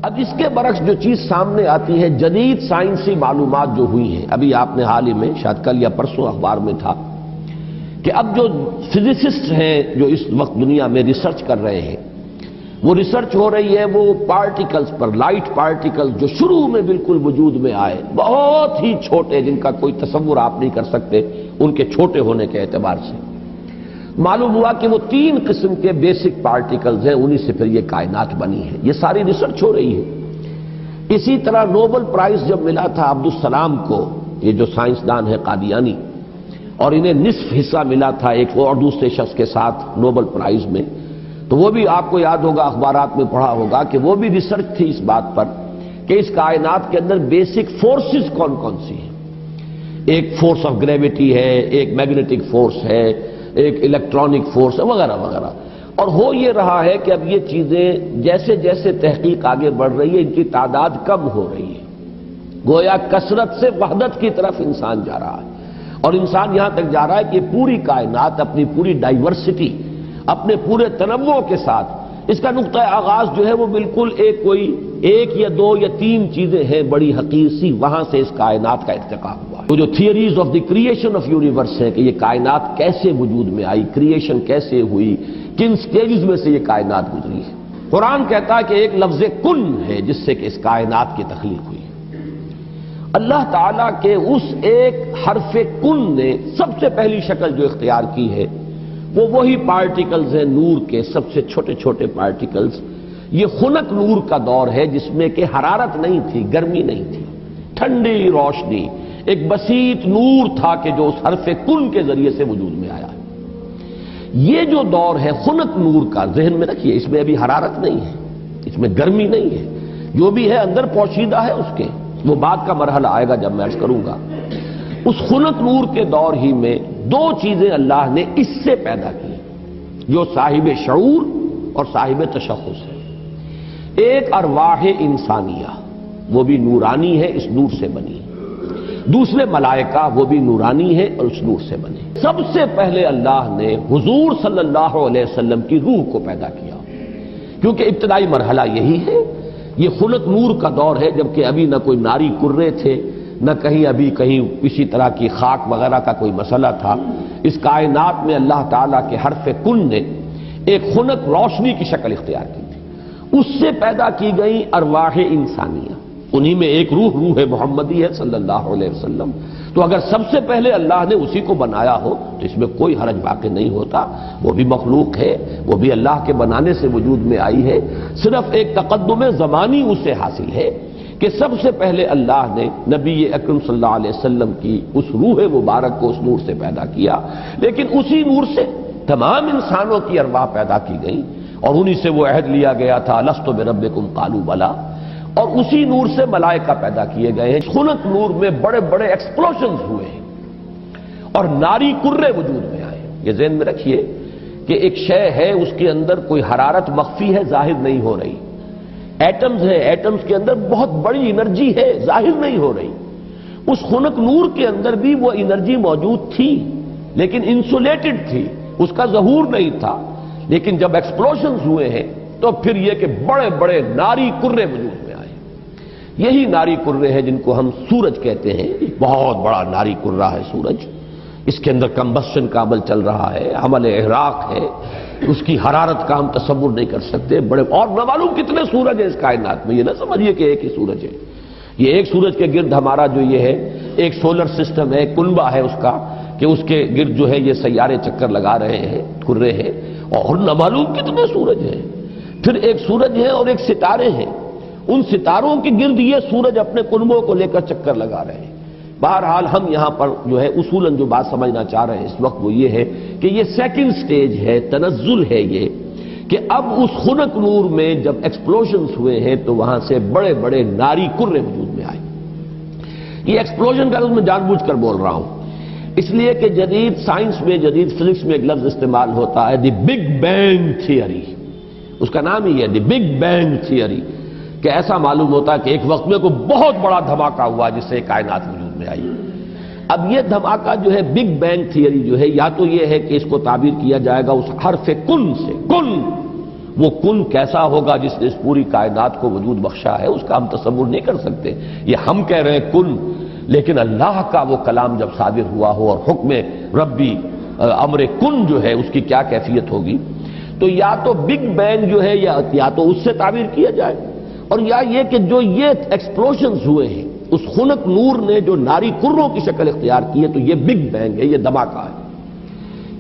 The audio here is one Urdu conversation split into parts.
اب اس کے برعکس جو چیز سامنے آتی ہے، جدید سائنسی معلومات جو ہوئی ہیں، ابھی آپ نے حال ہی میں شاید کل یا پرسوں اخبار میں تھا کہ اب جو فزسسٹ ہیں جو اس وقت دنیا میں ریسرچ کر رہے ہیں، وہ ریسرچ ہو رہی ہے وہ پارٹیکلز پر، لائٹ پارٹیکلز جو شروع میں بالکل وجود میں آئے، بہت ہی چھوٹے، جن کا کوئی تصور آپ نہیں کر سکتے ان کے چھوٹے ہونے کے اعتبار سے۔ معلوم ہوا کہ وہ 3 قسم کے بیسک پارٹیکلز ہیں، انہی سے پھر یہ کائنات بنی ہے۔ یہ ساری ریسرچ ہو رہی ہے۔ اسی طرح نوبل پرائز جب ملا تھا عبدالسلام کو، یہ جو سائنسدان ہے قادیانی، اور انہیں نصف حصہ ملا تھا ایک اور دوسرے شخص کے ساتھ نوبل پرائز میں، تو وہ بھی آپ کو یاد ہوگا، اخبارات میں پڑھا ہوگا کہ وہ بھی ریسرچ تھی اس بات پر کہ اس کائنات کے اندر بیسک فورسز کون کون سی ہیں۔ ایک فورس آف گریویٹی ہے، ایک میگنیٹک فورس ہے، ایک الیکٹرانک فورس ہے، وغیرہ وغیرہ۔ اور ہو یہ رہا ہے کہ اب یہ چیزیں جیسے جیسے تحقیق آگے بڑھ رہی ہے، ان کی تعداد کم ہو رہی ہے، گویا کثرت سے وحدت کی طرف انسان جا رہا ہے، اور انسان یہاں تک جا رہا ہے کہ پوری کائنات اپنی پوری ڈائیورسٹی، اپنے پورے تنوع کے ساتھ، اس کا نقطہ آغاز جو ہے وہ بالکل ایک یا 2 یا 3 چیزیں ہیں بڑی حقیر سی، وہاں سے اس کائنات کا ارتقا ہوا ہے۔ وہ جو theories of the creation of universe ہے کہ یہ کائنات کیسے وجود میں آئی، کریشن کیسے ہوئی، کن سٹیجز میں سے یہ کائنات گزری ہے۔ قرآن کہتا ہے کہ ایک لفظ کن ہے جس سے کہ اس کائنات کی تخلیق ہوئی۔ اللہ تعالیٰ کے اس ایک حرف کن نے سب سے پہلی شکل جو اختیار کی ہے وہ وہی پارٹیکلز ہیں نور کے، سب سے چھوٹے چھوٹے پارٹیکلز۔ یہ خنک نور کا دور ہے جس میں کہ حرارت نہیں تھی، گرمی نہیں تھی، ٹھنڈی روشنی، ایک بسیط نور تھا کہ جو اس حرف کن کے ذریعے سے وجود میں آیا ہے۔ یہ جو دور ہے خنک نور کا، ذہن میں رکھیے، اس میں ابھی حرارت نہیں ہے، اس میں گرمی نہیں ہے، جو بھی ہے اندر پوشیدہ ہے اس کے، وہ بعد کا مرحلہ آئے گا جب میں عرض کروں گا۔ اس خنک نور کے دور ہی میں 2 چیزیں اللہ نے اس سے پیدا کی جو صاحب شعور اور صاحب تشخص ہے۔ ایک ارواح انسانیہ، وہ بھی نورانی ہے، اس نور سے بنی۔ دوسرے ملائکہ، وہ بھی نورانی ہے اور اس نور سے بنے۔ سب سے پہلے اللہ نے حضور صلی اللہ علیہ وسلم کی روح کو پیدا کیا، کیونکہ ابتدائی مرحلہ یہی ہے۔ یہ خلق نور کا دور ہے، جبکہ ابھی نہ کوئی ناری کرے تھے، نہ کہیں کسی طرح کی خاک وغیرہ کا کوئی مسئلہ تھا۔ اس کائنات میں اللہ تعالیٰ کے حرف کن نے ایک خنک روشنی کی شکل اختیار کی تھی، اس سے پیدا کی گئی ارواح انسانیہ، انہی میں ایک روح محمدی ہے صلی اللہ علیہ وسلم۔ تو اگر سب سے پہلے اللہ نے اسی کو بنایا ہو تو اس میں کوئی حرج باقی نہیں ہوتا، وہ بھی مخلوق ہے، وہ بھی اللہ کے بنانے سے وجود میں آئی ہے، صرف ایک تقدم زمانی اسے حاصل ہے کہ سب سے پہلے اللہ نے نبی اکرم صلی اللہ علیہ وسلم کی اس روح مبارک کو اس نور سے پیدا کیا، لیکن اسی نور سے تمام انسانوں کی ارواح پیدا کی گئی، اور انہی سے وہ عہد لیا گیا تھا الست بربکم قالوا بلی، اور اسی نور سے ملائکہ پیدا کیے گئے ہیں۔ خنک نور میں بڑے بڑے ایکسپلوژنز ہوئے ہیں اور ناری کرے وجود میں آئے۔ یہ ذہن میں رکھیے کہ ایک شے ہے، اس کے اندر کوئی حرارت مخفی ہے، ظاہر نہیں ہو رہی۔ ایٹمز ہیں، ایٹمز کے اندر بہت بڑی انرجی ہے، ظاہر نہیں ہو رہی۔ اس خنک نور کے اندر بھی وہ انرجی موجود تھی، لیکن انسولیٹڈ تھی، اس کا ظہور نہیں تھا۔ لیکن جب ایکسپلوژنز ہوئے ہیں تو پھر یہ کہ بڑے بڑے ناری کرے وجود میں آئے۔ یہی ناری کرے ہیں جن کو ہم سورج کہتے ہیں، بہت بڑا ناری کرہ ہے سورج، اس کے اندر کمبسشن کا عمل چل رہا ہے، عمل احراق ہے، اس کی حرارت کا ہم تصور نہیں کر سکتے، بڑے، اور نہ معلوم کتنے سورج ہیں اس کائنات میں، یہ نہ سمجھیے کہ ایک ہی سورج ہے۔ یہ ایک سورج کے گرد ہمارا جو یہ ہے ایک سولر سسٹم ہے، کنبہ ہے اس کا، کہ اس کے گرد جو ہے یہ سیارے چکر لگا رہے ہیں، کرے ہیں، اور نہ معلوم کتنے سورج ہیں۔ پھر ایک سورج ہے اور ایک ستارے ہیں، ان ستاروں کے گرد یہ سورج اپنے کنبوں کو لے کر چکر لگا رہے ہیں۔ بہرحال ہم یہاں پر جو ہے اصولاً جو بات سمجھنا چاہ رہے ہیں اس وقت وہ یہ ہے کہ یہ سیکنڈ سٹیج ہے، تنزل ہے، یہ کہ اب اس خنک نور میں جب ایکسپلوژنز ہوئے ہیں تو وہاں سے بڑے بڑے ناری کرے وجود میں آئے۔ یہ ایکسپلوژن کا لفظ میں جان بوجھ کر بول رہا ہوں اس لیے کہ جدید سائنس میں، جدید فزکس میں ایک لفظ استعمال ہوتا ہے دی بگ بینگ تھیوری، اس کا نام ہی ہے دی بگ بینگ تھیوری، کہ ایسا معلوم ہوتا ہے کہ ایک وقت میں کوئی بہت بڑا دھماکہ ہوا جس سے کائنات وجود میں آئی۔ اب یہ دھماکہ جو ہے بگ بینگ تھیوری جو ہے، یا تو یہ ہے کہ اس کو تعبیر کیا جائے گا اس حرف کن سے، کن، وہ کن کیسا ہوگا جس نے اس پوری کائنات کو وجود بخشا ہے، اس کا ہم تصور نہیں کر سکتے۔ یہ ہم کہہ رہے ہیں کن، لیکن اللہ کا وہ کلام جب صادر ہوا ہو اور حکم ربی امر کن جو ہے اس کی کیا کیفیت ہوگی، تو یا تو بگ بینگ جو ہے یا تو اس سے تعبیر کیا جائے، اور یا یہ کہ جو یہ ایکسپلوژنز ہوئے ہیں اس خنک نور نے جو ناری کروں کی شکل اختیار کی ہے، تو یہ بگ بینگ ہے، یہ دھماکہ ہے۔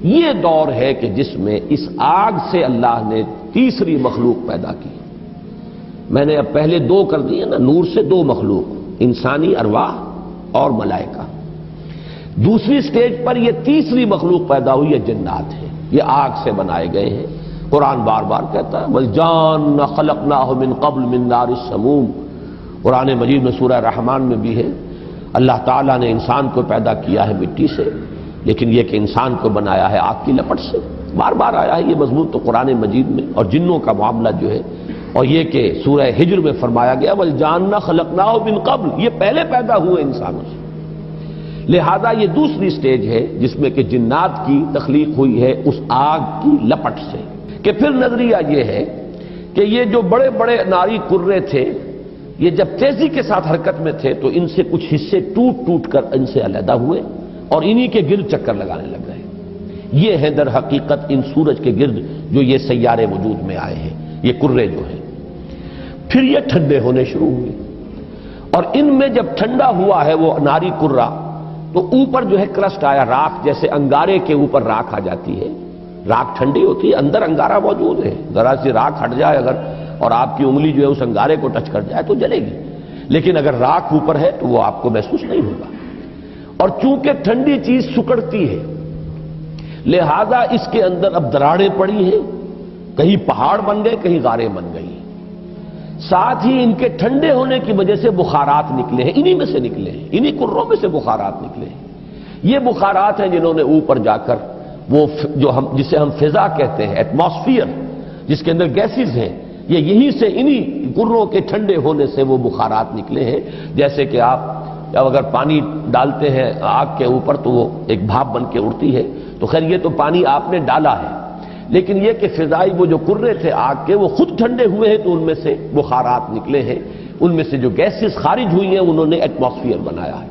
یہ دور ہے کہ جس میں اس آگ سے اللہ نے تیسری مخلوق پیدا کی۔ میں نے اب پہلے دو کر دیے نا، نور سے دو مخلوق، انسانی ارواح اور ملائکہ۔ دوسری سٹیج پر یہ تیسری مخلوق پیدا ہوئی ہے، جنات ہیں، یہ آگ سے بنائے گئے ہیں۔ قرآن بار بار کہتا ہے وَالْجَانَّ خَلَقْنَاهُ مِنْ قَبْلُ مِنْ نَارِ السَّمُومِ۔ قرآن مجید میں سورہ رحمان میں بھی ہے، اللہ تعالیٰ نے انسان کو پیدا کیا ہے مٹی سے، لیکن یہ کہ انسان کو بنایا ہے آگ کی لپٹ سے۔ بار بار آیا ہے یہ مضمون تو قرآن مجید میں، اور جنوں کا معاملہ جو ہے، اور یہ کہ سورہ ہجر میں فرمایا گیا وَالْجَانَّ خَلَقْنَاهُ مِنْ قَبْلُ، یہ پہلے پیدا ہوئے انسانوں سے۔ لہذا یہ دوسری سٹیج ہے جس میں کہ جنات کی تخلیق ہوئی ہے اس آگ کی لپٹ سے۔ کہ پھر نظریہ یہ ہے کہ یہ جو بڑے بڑے ناری کرے تھے، یہ جب تیزی کے ساتھ حرکت میں تھے تو ان سے کچھ حصے ٹوٹ ٹوٹ کر ان سے علیحدہ ہوئے اور انہی کے گرد چکر لگانے لگ گئے۔ یہ ہے در حقیقت ان سورج کے گرد جو یہ سیارے وجود میں آئے ہیں، یہ کرے جو ہیں۔ پھر یہ ٹھنڈے ہونے شروع ہوئے، اور ان میں جب ٹھنڈا ہوا ہے وہ ناری کرہ، تو اوپر جو ہے کرسٹ آیا، راکھ، جیسے انگارے کے اوپر راکھ آ جاتی ہے، راکھ ٹھنڈی ہوتی ہے، اندر انگارہ موجود ہے، ذرا سی راکھ ہٹ جائے اگر اور آپ کی انگلی جو ہے اس انگارے کو ٹچ کر جائے تو جلے گی، لیکن اگر راکھ اوپر ہے تو وہ آپ کو محسوس نہیں ہوگا۔ اور چونکہ ٹھنڈی چیز سکڑتی ہے، لہذا اس کے اندر اب دراڑیں پڑی ہیں، کہیں پہاڑ بن گئے، کہیں غاریں بن گئی، ساتھ ہی ان کے ٹھنڈے ہونے کی وجہ سے بخارات نکلے ہیں، انہی میں سے نکلے ہیں، انہی کروں میں سے بخارات نکلے ہیں۔ یہ بخارات ہیں جنہوں نے اوپر جا کر وہ جو جسے ہم فضا کہتے ہیں، ایٹماسفیئر، جس کے اندر گیسز ہیں، یہ یہیں سے انہی کروں کے ٹھنڈے ہونے سے وہ بخارات نکلے ہیں۔ جیسے کہ آپ اگر پانی ڈالتے ہیں آگ کے اوپر تو وہ ایک بھاپ بن کے اڑتی ہے، تو خیر یہ تو پانی آپ نے ڈالا ہے، لیکن یہ کہ فضائی وہ جو کرے تھے آگ کے وہ خود ٹھنڈے ہوئے ہیں تو ان میں سے بخارات نکلے ہیں، ان میں سے جو گیسز خارج ہوئی ہیں انہوں نے ایٹماسفیئر بنایا ہے۔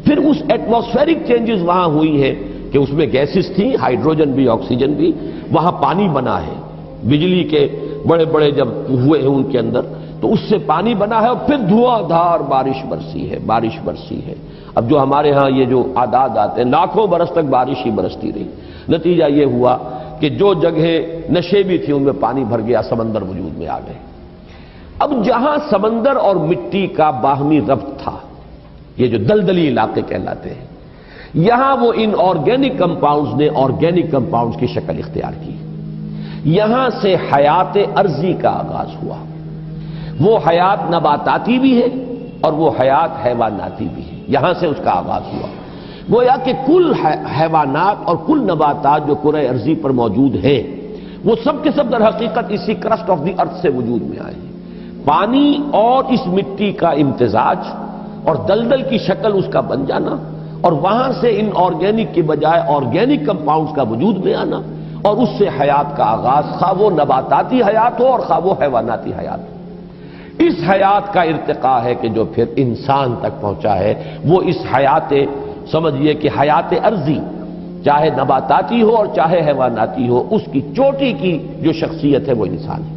پھر اس ایٹماسفیرک چینجز وہاں ہوئی ہے کہ اس میں گیسز تھیں، ہائیڈروجن بھی، آکسیجن بھی، وہاں پانی بنا ہے، بجلی کے بڑے بڑے جب ہوئے ہیں ان کے اندر تو اس سے پانی بنا ہے، اور پھر دھواں دھار بارش برسی ہے، بارش برسی ہے۔ اب جو ہمارے ہاں یہ جو اعداد آتے ہیں، لاکھوں برس تک بارش ہی برستی رہی، نتیجہ یہ ہوا کہ جو جگہیں نشیبی تھی ان میں پانی بھر گیا، سمندر وجود میں آ گئے۔ اب جہاں سمندر اور مٹی کا باہمی ربط تھا، یہ جو دلدلی علاقے کہلاتے ہیں، یہاں وہ ان آرگینک کمپاؤنڈز نے آرگینک کمپاؤنڈز کی شکل اختیار کی، یہاں سے حیات ارضی کا آغاز ہوا۔ وہ حیات نباتاتی بھی ہے اور وہ حیات حیواناتی بھی ہے، یہاں سے اس کا آغاز ہوا۔ گویا کہ کل حیوانات اور کل نباتات جو کرۂ ارضی پر موجود ہیں وہ سب کے سب در حقیقت اسی کرسٹ آف دی ارتھ سے وجود میں آئے ہیں۔ پانی اور اس مٹی کا امتزاج اور دلدل کی شکل اس کا بن جانا، اور وہاں سے ان آرگینک کی بجائے آرگینک کمپاؤنڈز کا وجود میں آنا، اور اس سے حیات کا آغاز، خواہ وہ نباتاتی حیات ہو اور خواہ وہ حیواناتی حیات ہو۔ اس حیات کا ارتقاء ہے کہ جو پھر انسان تک پہنچا ہے، وہ اس حیات، سمجھیے کہ حیات ارضی، چاہے نباتاتی ہو اور چاہے حیواناتی ہو، اس کی چوٹی کی جو شخصیت ہے وہ انسان ہے۔